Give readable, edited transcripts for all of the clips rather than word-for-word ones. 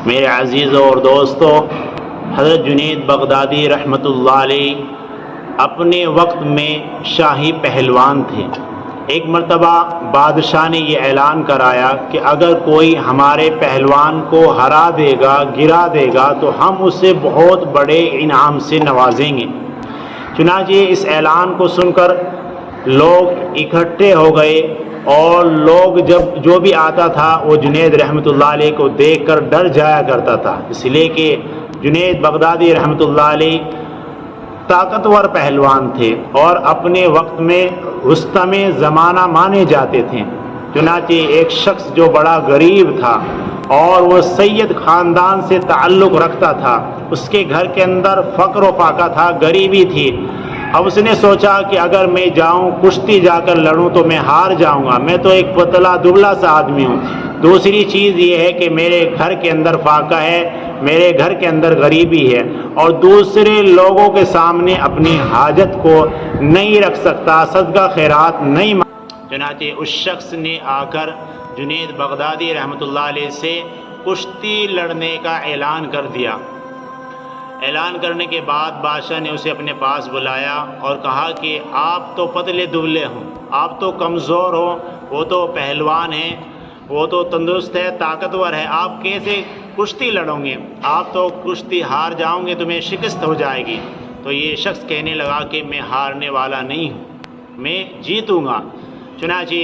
میرے عزیزوں اور دوستوں، حضرت جنید بغدادی رحمۃ اللہ علیہ اپنے وقت میں شاہی پہلوان تھے۔ ایک مرتبہ بادشاہ نے یہ اعلان کرایا کہ اگر کوئی ہمارے پہلوان کو ہرا دے گا، گرا دے گا تو ہم اسے بہت بڑے انعام سے نوازیں گے۔ چنانچہ اس اعلان کو سن کر لوگ اکٹھے ہو گئے، اور لوگ جو بھی آتا تھا وہ جنید رحمۃ اللہ علیہ کو دیکھ کر ڈر جایا کرتا تھا، اس لیے کہ جنید بغدادی رحمۃ اللہ علیہ طاقتور پہلوان تھے اور اپنے وقت میں رستم زمانہ مانے جاتے تھے۔ چنانچہ ایک شخص جو بڑا غریب تھا اور وہ سید خاندان سے تعلق رکھتا تھا، اس کے گھر کے اندر فقر و فاقہ تھا، غریبی تھی۔ اب اس نے سوچا کہ اگر میں جاؤں کشتی جا کر لڑوں تو میں ہار جاؤں گا، میں تو ایک پتلا دبلا سا آدمی ہوں۔ دوسری چیز یہ ہے کہ میرے گھر کے اندر فاقہ ہے، میرے گھر کے اندر غریبی ہے، اور دوسرے لوگوں کے سامنے اپنی حاجت کو نہیں رکھ سکتا، صدقہ خیرات نہیں چنانچہ اس شخص نے آ کر جنید بغدادی رحمۃ اللہ علیہ سے کشتی لڑنے کا اعلان کر دیا۔ اعلان کرنے کے بعد بادشاہ نے اسے اپنے پاس بلایا اور کہا کہ آپ تو پتلے دبلے ہوں، آپ تو کمزور ہو، وہ تو پہلوان ہیں، وہ تو تندرست ہے، طاقتور ہے، آپ کیسے کشتی لڑوں گے؟ آپ تو کشتی ہار جاؤں گے، تمہیں شکست ہو جائے گی۔ تو یہ شخص کہنے لگا کہ میں ہارنے والا نہیں ہوں، میں جیتوں گا۔ چنانچہ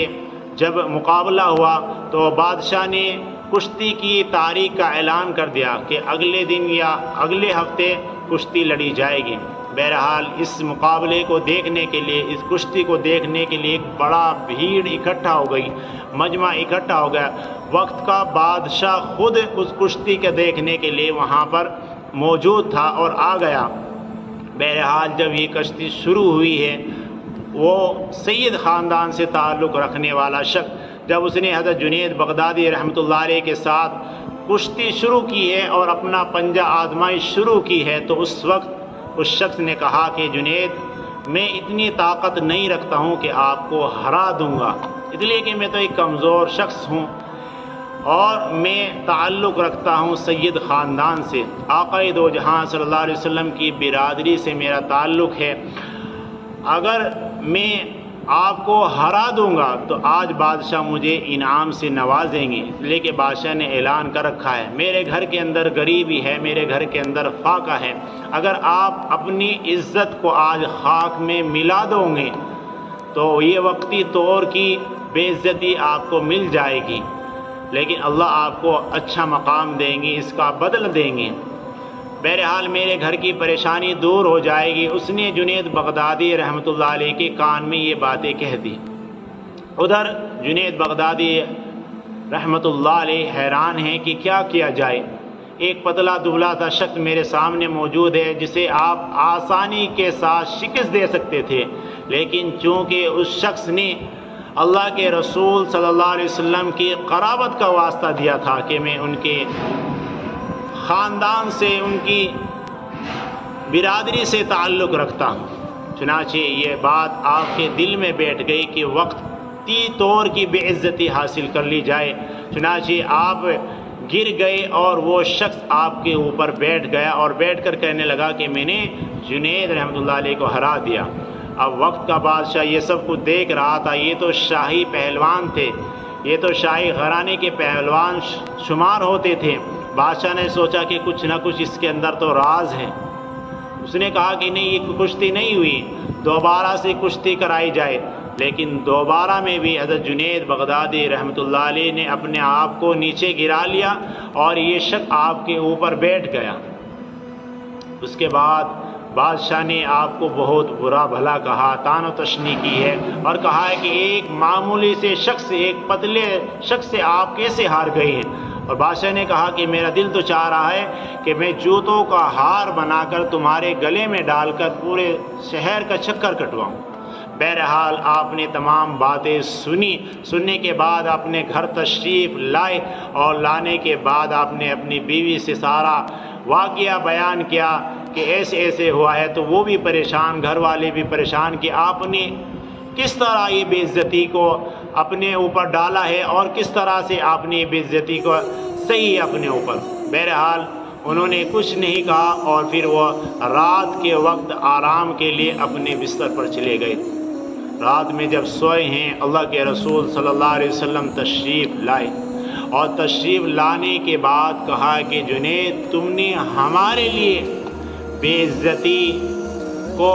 جب مقابلہ ہوا تو بادشاہ نے کشتی کی تاریخ کا اعلان کر دیا کہ اگلے دن یا اگلے ہفتے کشتی لڑی جائے گی۔ بہرحال اس مقابلے کو دیکھنے کے لیے، اس کشتی کو دیکھنے کے لیے ایک بڑا بھیڑ اکٹھا ہو گئی، مجمع اکٹھا ہو گیا۔ وقت کا بادشاہ خود اس کشتی کے دیکھنے کے لیے وہاں پر موجود تھا اور آ گیا۔ بہرحال جب یہ کشتی شروع ہوئی ہے، وہ سید خاندان سے تعلق رکھنے والا شخص جب اس نے حضرت جنید بغدادی رحمۃ اللہ علیہ کے ساتھ کشتی شروع کی ہے اور اپنا پنجہ آزمائش شروع کی ہے، تو اس وقت اس شخص نے کہا کہ جنید، میں اتنی طاقت نہیں رکھتا ہوں کہ آپ کو ہرا دوں گا، اس لیے کہ میں تو ایک کمزور شخص ہوں اور میں تعلق رکھتا ہوں سید خاندان سے، آقا دو جہاں صلی اللہ علیہ وسلم کی برادری سے میرا تعلق ہے۔ اگر میں آپ کو ہرا دوں گا تو آج بادشاہ مجھے انعام سے نوازیں گے، اس لیے کہ بادشاہ نے اعلان کر رکھا ہے میرے گھر کے اندر غریبی ہے، میرے گھر کے اندر فاقہ ہے، اگر آپ اپنی عزت کو آج خاک میں ملا دو گے تو یہ وقتی طور کی بے عزتی آپ کو مل جائے گی، لیکن اللہ آپ کو اچھا مقام دیں گے، اس کا بدل دیں گے۔ بہرحال میرے گھر کی پریشانی دور ہو جائے گی۔ اس نے جنید بغدادی رحمۃ اللہ علیہ کے کان میں یہ باتیں کہہ دی۔ ادھر جنید بغدادی رحمۃ اللہ علیہ حیران ہیں کہ کیا کیا جائے، ایک پتلا دبلا سا شخص میرے سامنے موجود ہے جسے آپ آسانی کے ساتھ شکست دے سکتے تھے، لیکن چونکہ اس شخص نے اللہ کے رسول صلی اللہ علیہ وسلم کی قرابت کا واسطہ دیا تھا کہ میں ان کے خاندان سے، ان کی برادری سے تعلق رکھتا ہوں، چنانچہ یہ بات آپ کے دل میں بیٹھ گئی کہ وقتی طور کی بے عزتی حاصل کر لی جائے۔ چنانچہ آپ گر گئے اور وہ شخص آپ کے اوپر بیٹھ گیا اور بیٹھ کر کہنے لگا کہ میں نے جنید رحمۃ اللہ علیہ کو ہرا دیا۔ اب وقت کا بادشاہ یہ سب کچھ دیکھ رہا تھا، یہ تو شاہی پہلوان تھے، یہ تو شاہی گھرانے کے پہلوان شمار ہوتے تھے۔ بادشاہ نے سوچا کہ کچھ نہ کچھ اس کے اندر تو راز ہے۔ اس نے کہا کہ نہیں، یہ کشتی نہیں ہوئی، دوبارہ سے کشتی کرائی جائے۔ لیکن دوبارہ میں بھی حضرت جنید بغدادی رحمۃ اللہ علیہ نے اپنے آپ کو نیچے گرا لیا اور یہ شخص آپ کے اوپر بیٹھ گیا۔ اس کے بعد بادشاہ نے آپ کو بہت برا بھلا کہا، طعن و تشنیع کی ہے اور کہا ہے کہ ایک معمولی سے شخص، ایک پتلے شخص سے آپ کیسے ہار گئے ہیں؟ اور بادشاہ نے کہا کہ میرا دل تو چاہ رہا ہے کہ میں جوتوں کا ہار بنا کر تمہارے گلے میں ڈال کر پورے شہر کا چکر کٹواؤں۔ بہرحال آپ نے تمام باتیں سننے کے بعد اپنے گھر تشریف لائے اور لانے کے بعد آپ نے اپنی بیوی سے سارا واقعہ بیان کیا کہ ایسے ایسے ہوا ہے، تو وہ بھی پریشان، گھر والے بھی پریشان کہ آپ نے کس طرح یہ بے عزتی کو اپنے اوپر ڈالا ہے اور کس طرح سے آپ نے بے عزتی کو صحیح اپنے اوپر بہرحال انہوں نے کچھ نہیں کہا اور پھر وہ رات کے وقت آرام کے لیے اپنے بستر پر چلے گئے۔ رات میں جب سوئے ہیں اللہ کے رسول صلی اللہ علیہ وسلم تشریف لائے، اور تشریف لانے کے بعد کہا کہ جنید تم نے ہمارے لیے بے عزتی کو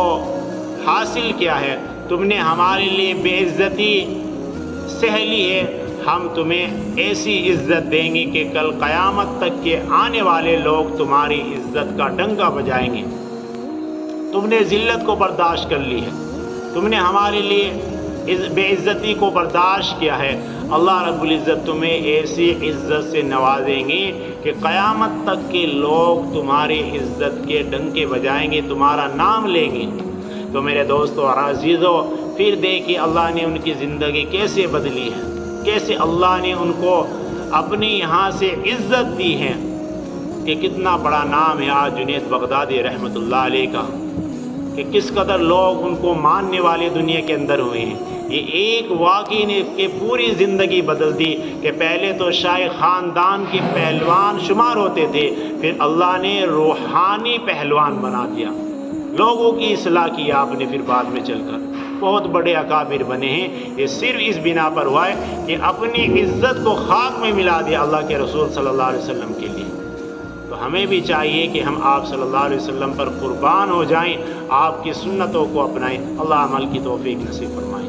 حاصل کیا ہے، تم نے ہمارے لیے بے عزتی سہ لی ہے، ہم تمہیں ایسی عزت دیں گے کہ کل قیامت تک کے آنے والے لوگ تمہاری عزت کا ڈنکا بجائیں گے۔ تم نے ذلت کو برداشت کر لی ہے، تم نے ہمارے لیے بے عزتی کو برداشت کیا ہے، اللہ رب العزت تمہیں ایسی عزت سے نوازیں گے کہ قیامت تک کے لوگ تمہاری عزت کے ڈنکے بجائیں گے، تمہارا نام لیں گے۔ تو میرے دوستو اور عزیزو، پھر دیکھیے اللہ نے ان کی زندگی کیسے بدلی ہے، کیسے اللہ نے ان کو اپنے یہاں سے عزت دی ہے، کہ کتنا بڑا نام ہے آج جنید بغدادی رحمۃ اللہ علیہ کا، کہ کس قدر لوگ ان کو ماننے والے دنیا کے اندر ہوئے ہیں۔ یہ ایک واقعے نے کہ پوری زندگی بدل دی، کہ پہلے تو شاہی خاندان کے پہلوان شمار ہوتے تھے، پھر اللہ نے روحانی پہلوان بنا دیا، لوگوں کی اصلاح کی آپ نے، پھر بعد میں چل کر بہت بڑے اکابر بنے ہیں۔ یہ صرف اس بنا پر ہوا ہے کہ اپنی عزت کو خاک میں ملا دیا اللہ کے رسول صلی اللہ علیہ وسلم کے لیے۔ تو ہمیں بھی چاہیے کہ ہم آپ صلی اللہ علیہ وسلم پر قربان ہو جائیں، آپ کی سنتوں کو اپنائیں۔ اللہ عمل کی توفیق نصیب فرمائے۔